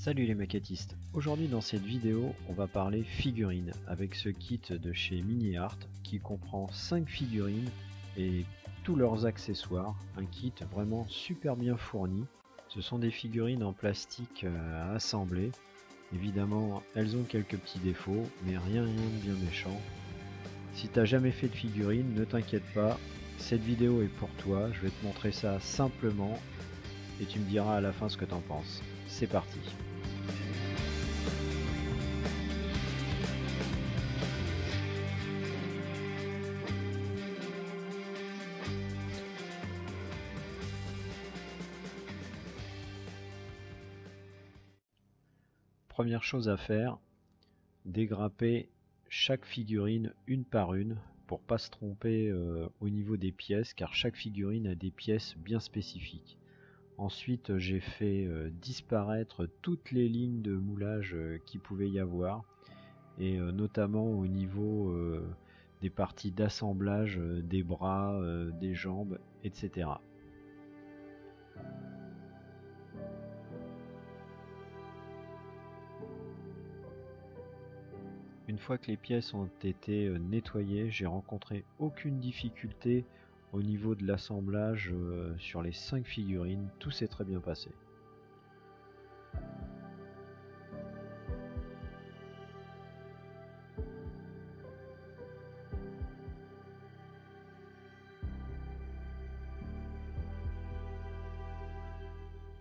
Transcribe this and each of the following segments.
Salut les maquettistes, aujourd'hui dans cette vidéo on va parler figurines avec ce kit de chez Mini-Art qui comprend 5 figurines et tous leurs accessoires, un kit vraiment super bien fourni. Ce sont des figurines en plastique à assembler, évidemment elles ont quelques petits défauts mais rien de bien méchant. Si t'as jamais fait de figurines, ne t'inquiète pas, cette vidéo est pour toi, je vais te montrer ça simplement et tu me diras à la fin ce que t'en penses. C'est parti. Première chose à faire, dégrapper chaque figurine une par une pour pas se tromper au niveau des pièces car chaque figurine a des pièces bien spécifiques. Ensuite j'ai fait disparaître toutes les lignes de moulage qui pouvait y avoir et notamment au niveau des parties d'assemblage des bras, des jambes, etc. Une fois que les pièces ont été nettoyées, j'ai rencontré aucune difficulté au niveau de l'assemblage sur les 5 figurines, tout s'est très bien passé.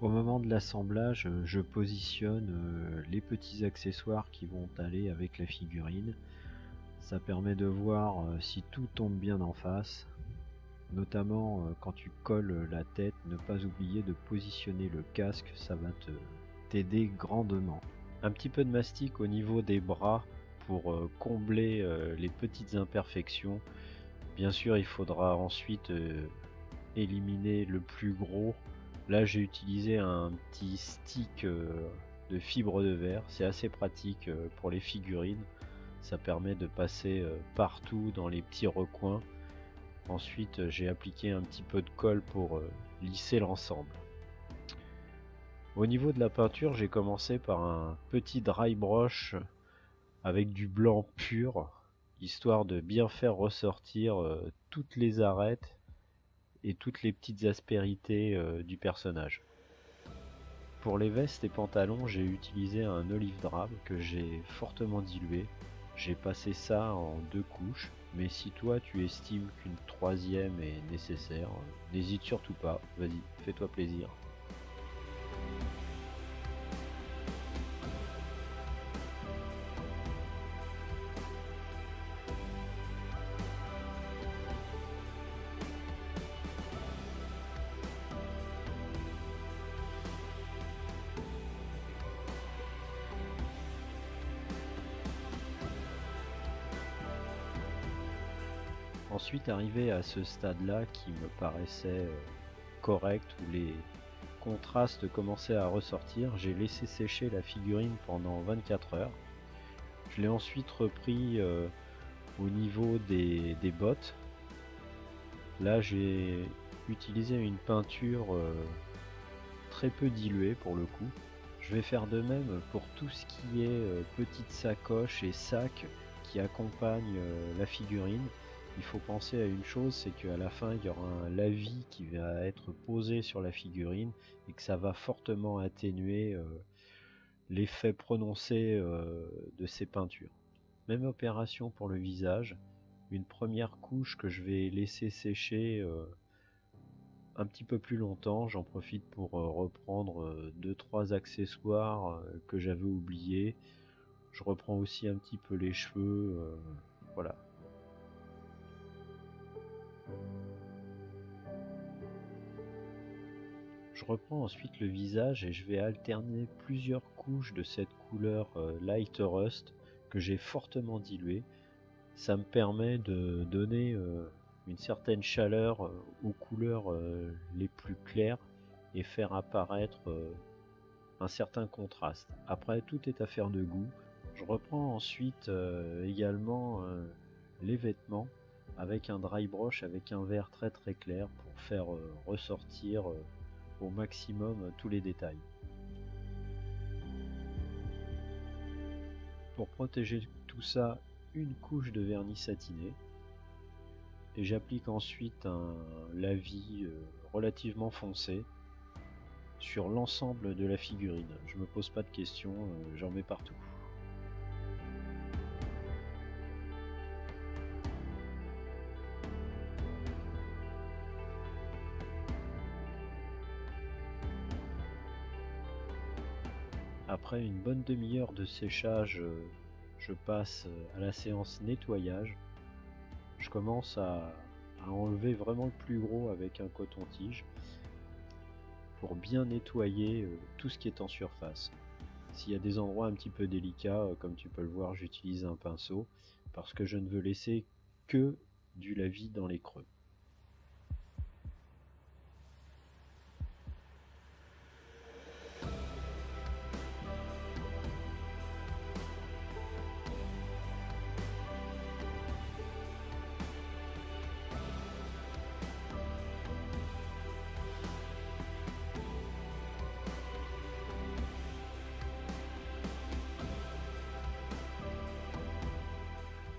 Au moment de l'assemblage, je positionne les petits accessoires qui vont aller avec la figurine. Ça permet de voir si tout tombe bien en face. Notamment quand tu colles la tête, ne pas oublier de positionner le casque, ça va t'aider grandement. Un petit peu de mastic au niveau des bras pour combler les petites imperfections. Bien sûr, il faudra ensuite éliminer le plus gros. Là, j'ai utilisé un petit stick de fibre de verre. C'est assez pratique pour les figurines. Ça permet de passer partout dans les petits recoins. Ensuite, j'ai appliqué un petit peu de colle pour lisser l'ensemble. Au niveau de la peinture, j'ai commencé par un petit dry brush avec du blanc pur, histoire de bien faire ressortir toutes les arêtes et toutes les petites aspérités du personnage. Pour les vestes et pantalons, j'ai utilisé un olive drab que j'ai fortement dilué. J'ai passé ça en 2 couches, mais si toi tu estimes qu'une troisième est nécessaire, n'hésite surtout pas, vas-y, fais-toi plaisir. Ensuite, arrivé à ce stade-là qui me paraissait correct, où les contrastes commençaient à ressortir, j'ai laissé sécher la figurine pendant 24 heures. Je l'ai ensuite repris au niveau des bottes. Là, j'ai utilisé une peinture très peu diluée pour le coup. Je vais faire de même pour tout ce qui est petites sacoches et sacs qui accompagnent la figurine. Il faut penser à une chose, c'est qu'à la fin il y aura un lavis qui va être posé sur la figurine et que ça va fortement atténuer l'effet prononcé de ces peintures. Même opération pour le visage, une première couche que je vais laisser sécher un petit peu plus longtemps. J'en profite pour reprendre 2-3 accessoires que j'avais oubliés. Je reprends aussi un petit peu les cheveux, voilà. Je reprends ensuite le visage et je vais alterner plusieurs couches de cette couleur Light Rust que j'ai fortement diluée. Ça me permet de donner une certaine chaleur aux couleurs les plus claires et faire apparaître un certain contraste. Après, tout est affaire de goût. Je reprends ensuite également les vêtements avec un dry brush avec un vert très clair pour faire ressortir au maximum tous les détails. pour protéger tout ça une couche de vernis satiné. Et j'applique ensuite un lavis relativement foncé sur l'ensemble de la figurine. Je me pose pas de questions, j'en mets partout. Après une bonne demi-heure de séchage, je passe à la séance nettoyage. Je commence à enlever vraiment le plus gros avec un coton-tige pour bien nettoyer tout ce qui est en surface. S'il y a des endroits un petit peu délicats, comme tu peux le voir, j'utilise un pinceau parce que je ne veux laisser que du lavis dans les creux.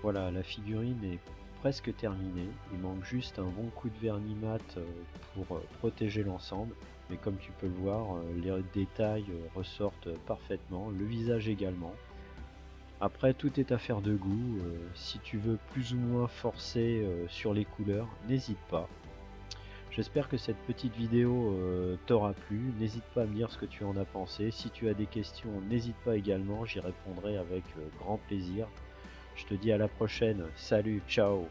Voilà, la figurine est presque terminée. Il manque juste un bon coup de vernis mat pour protéger l'ensemble. Mais comme tu peux le voir, les détails ressortent parfaitement, le visage également. Après, tout est affaire de goût. Si tu veux plus ou moins forcer sur les couleurs, n'hésite pas. J'espère que cette petite vidéo t'aura plu. N'hésite pas à me dire ce que tu en as pensé. Si tu as des questions, n'hésite pas également. J'y répondrai avec grand plaisir. Je te dis à la prochaine. Salut, ciao.